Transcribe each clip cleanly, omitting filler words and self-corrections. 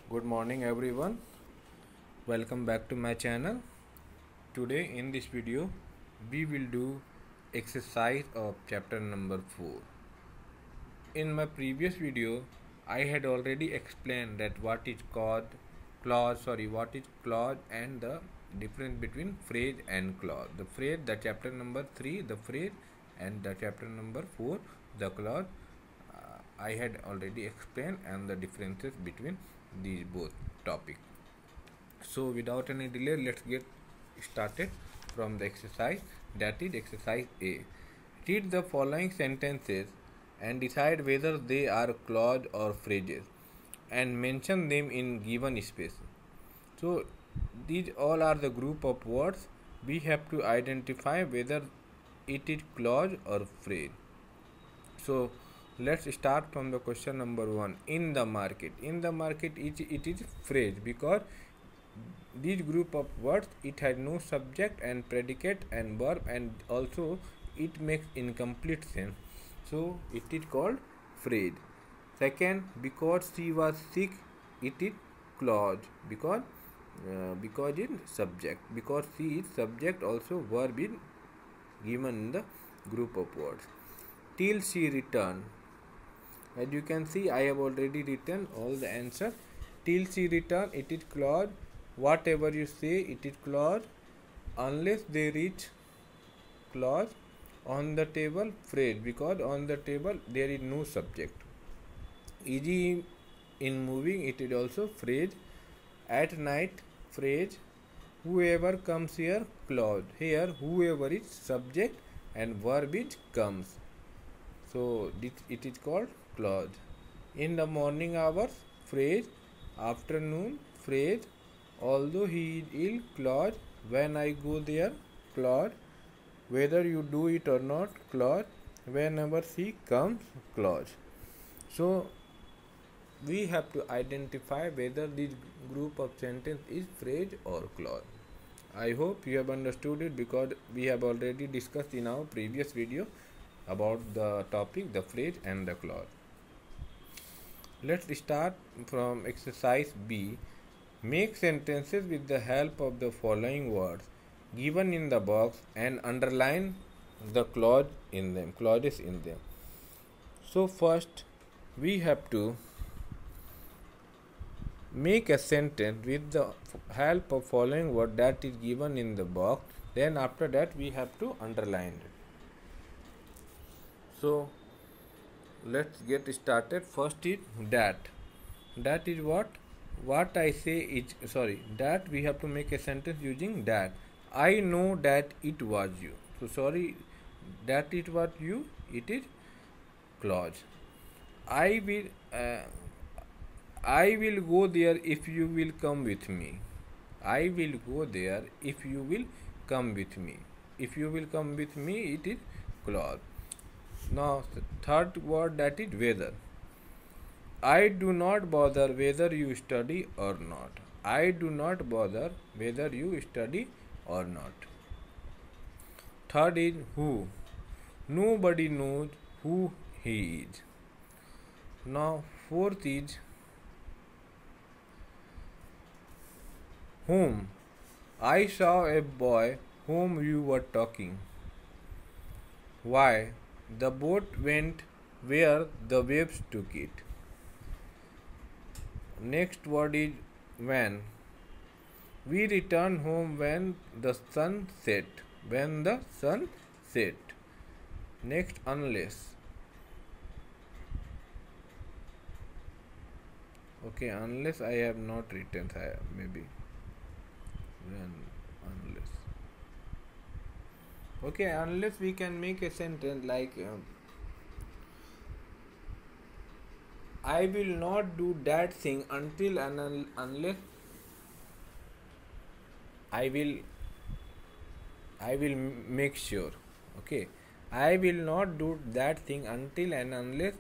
Good morning everyone. Welcome back to my channel. Today in this video we will do exercise of chapter number 4. In my previous video I had already explained that what is what is clause and the difference between phrase and clause. The phrase, the chapter number 3, the phrase, and the chapter number 4, the clause. I had already explained and the differences between these both topics. So without any delay, let's get started from the exercise, that is exercise A. Read the following sentences and decide whether they are clause or phrases and mention them in given space. So these all are the group of words. We have to identify whether it is clause or phrase. So let's start from the question number 1. In the market. In the market it is phrase because this group of words, it has no subject and predicate and verb, and also it makes incomplete sense, so it is called phrase. Second, because she was sick, it is clause because in subject, because she is subject, also verb is given in the group of words. Till she returned, as you can see I have already written all the answer. Till she returned, it is clause. Whatever you say, it is clause. Unless they reach, clause. On the table, phrase, because on the table there is no subject. Easy in moving, it is also phrase. At night, phrase. Whoever comes here, clause. Here whoever is subject and verb is comes, so it is called clause. In the morning hours, phrase. Afternoon, phrase. Although he is ill, clause. When I go there, clause. Whether you do it or not, clause. Whenever she comes, clause. So we have to identify whether this group of sentence is phrase or clause. I hope you have understood it because we have already discussed in our previous video about the topic, the phrase and the clause. Let's start from exercise B. Make sentences with the help of the following words given in the box and underline the clauses in them. So first we have to make a sentence with the help of following word that is given in the box. Then after that we have to underline it. So let's get started. First is that. That is what I say is that we have to make a sentence using that. I know that it was you. So sorry, that it was you, it is clause. I will go there if you will come with me. I will go there if you will come with me. If you will come with me, it is clause. Now third word, that is whether. I do not bother whether you study or not. I do not bother whether you study or not. Third is who. Nobody knows who he is. Now fourth is whom. I saw a boy whom you were talking. Why? The boat went where the waves took it. Next word is when. We return home when the sun set. When the sun set. Next, unless. Okay, unless I have not written, maybe. When, unless. Okay, unless we can make a sentence like I will not do that thing until and unless I will make sure. Okay, I will not do that thing until and unless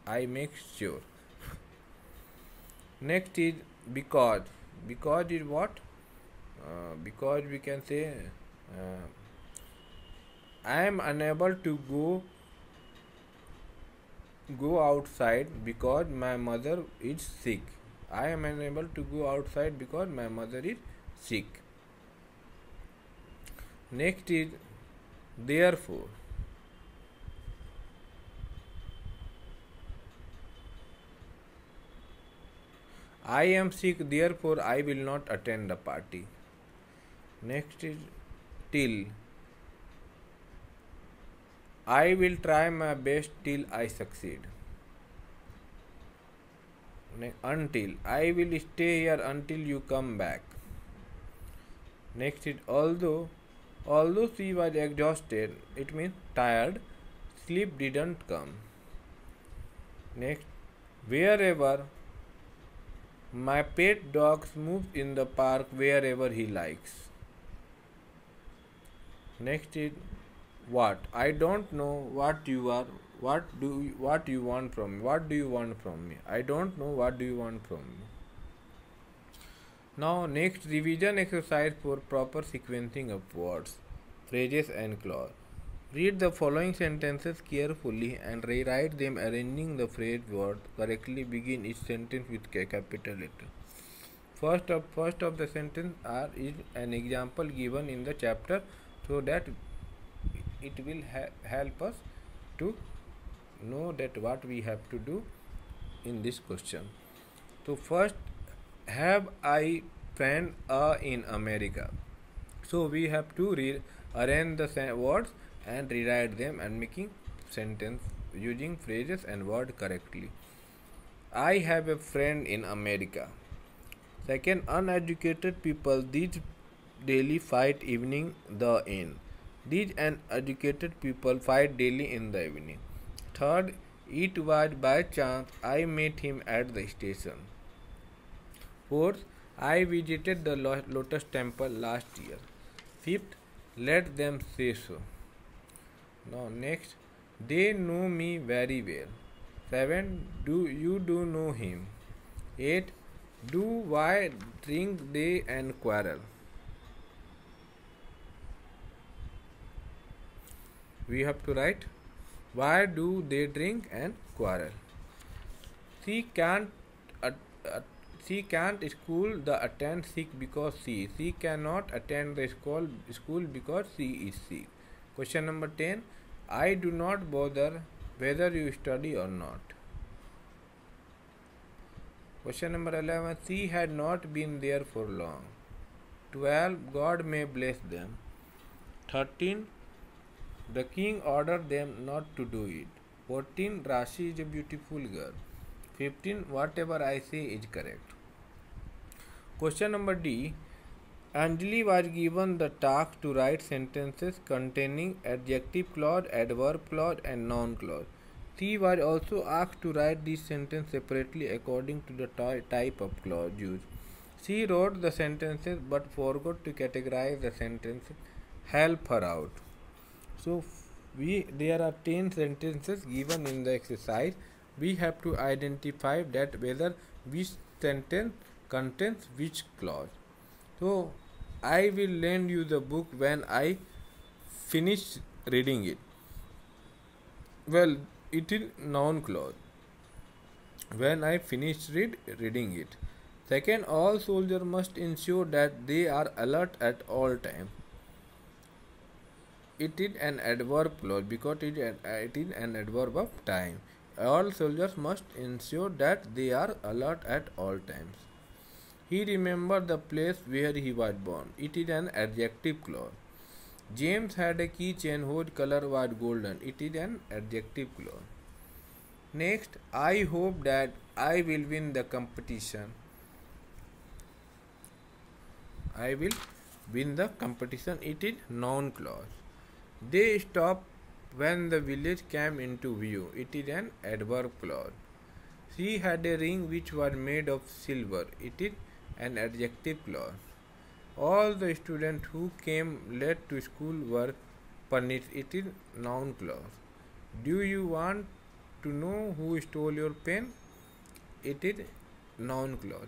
I make sure. Next is because. Because is what? Because we can say I am unable to go outside because my mother is sick. I am unable to go outside because my mother is sick. Next is therefore. I am sick, therefore I will not attend the party. Next is till. I will try my best till I succeed. Until. I will stay here until you come back. Next is although. Although she was exhausted, it means tired, sleep didn't come. Next, wherever. My pet dog moves in the park wherever he likes. Next is what? I don't know what you are. What you want from me? What do you want from me? I don't know what do you want from me. Now next revision exercise for proper sequencing of words, phrases and clause. Read the following sentences carefully and rewrite them arranging the phrase word correctly. Begin each sentence with capital letter. First of the sentence is an example given in the chapter so that it will help us to know that what we have to do in this question. So first, have I friend in America? So we have to arrange the words and rewrite them and making sentence using phrases and word correctly. I have a friend in America. Second, uneducated people these daily fight evening the in. These uneducated people fight daily in the evening. Third, it was by chance I met him at the station. Fourth, I visited the Lotus Temple last year. Fifth, let them say so. Now next, they know me very well. 7. Do you know him? 8. Do why drink they and quarrel? We have to write why do they drink and quarrel. She can't school the attend sick because she cannot attend the school because she is sick. Question number 10. I do not bother whether you study or not. Question number 11. She had not been there for long. 12. God may bless them. 13. The king ordered them not to do it. 14. Rashi is a beautiful girl. 15. Whatever I say is correct. Question number D. Anjali was given the task to write sentences containing adjective clause, adverb clause and noun clause. She was also asked to write these sentences separately according to the type of clause used. She wrote the sentences but forgot to categorize the sentences. Help her out. So there are 10 sentences given in the exercise. We have to identify that whether which sentence contains which clause. So I will lend you the book when I finish reading it. Well, it is noun clause. When I finish reading it. Second, all soldiers must ensure that they are alert at all times. It is an adverb clause because it is an adverb of time. All soldiers must ensure that they are alert at all times. He remembered the place where he was born. It is an adjective clause. James had a keychain whose color was golden. It is an adjective clause. Next, I hope that I will win the competition. I will win the competition. It is noun clause. They stopped when the village came into view. It is an adverb clause. She had a ring which was made of silver. It is an adjective clause. All the students who came late to school were punished. It is noun clause. Do you want to know who stole your pen? It is noun clause.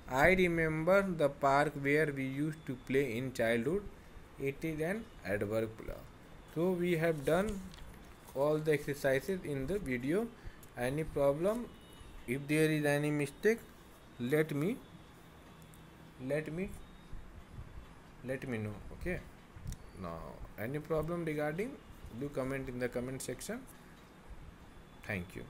I remember the park where we used to play in childhood. It is an adverb clause. So we have done all the exercises in the video. Any problem? If there is any mistake, let me let me let me know. Okay, now any problem regarding, do comment in the comment section. Thank you.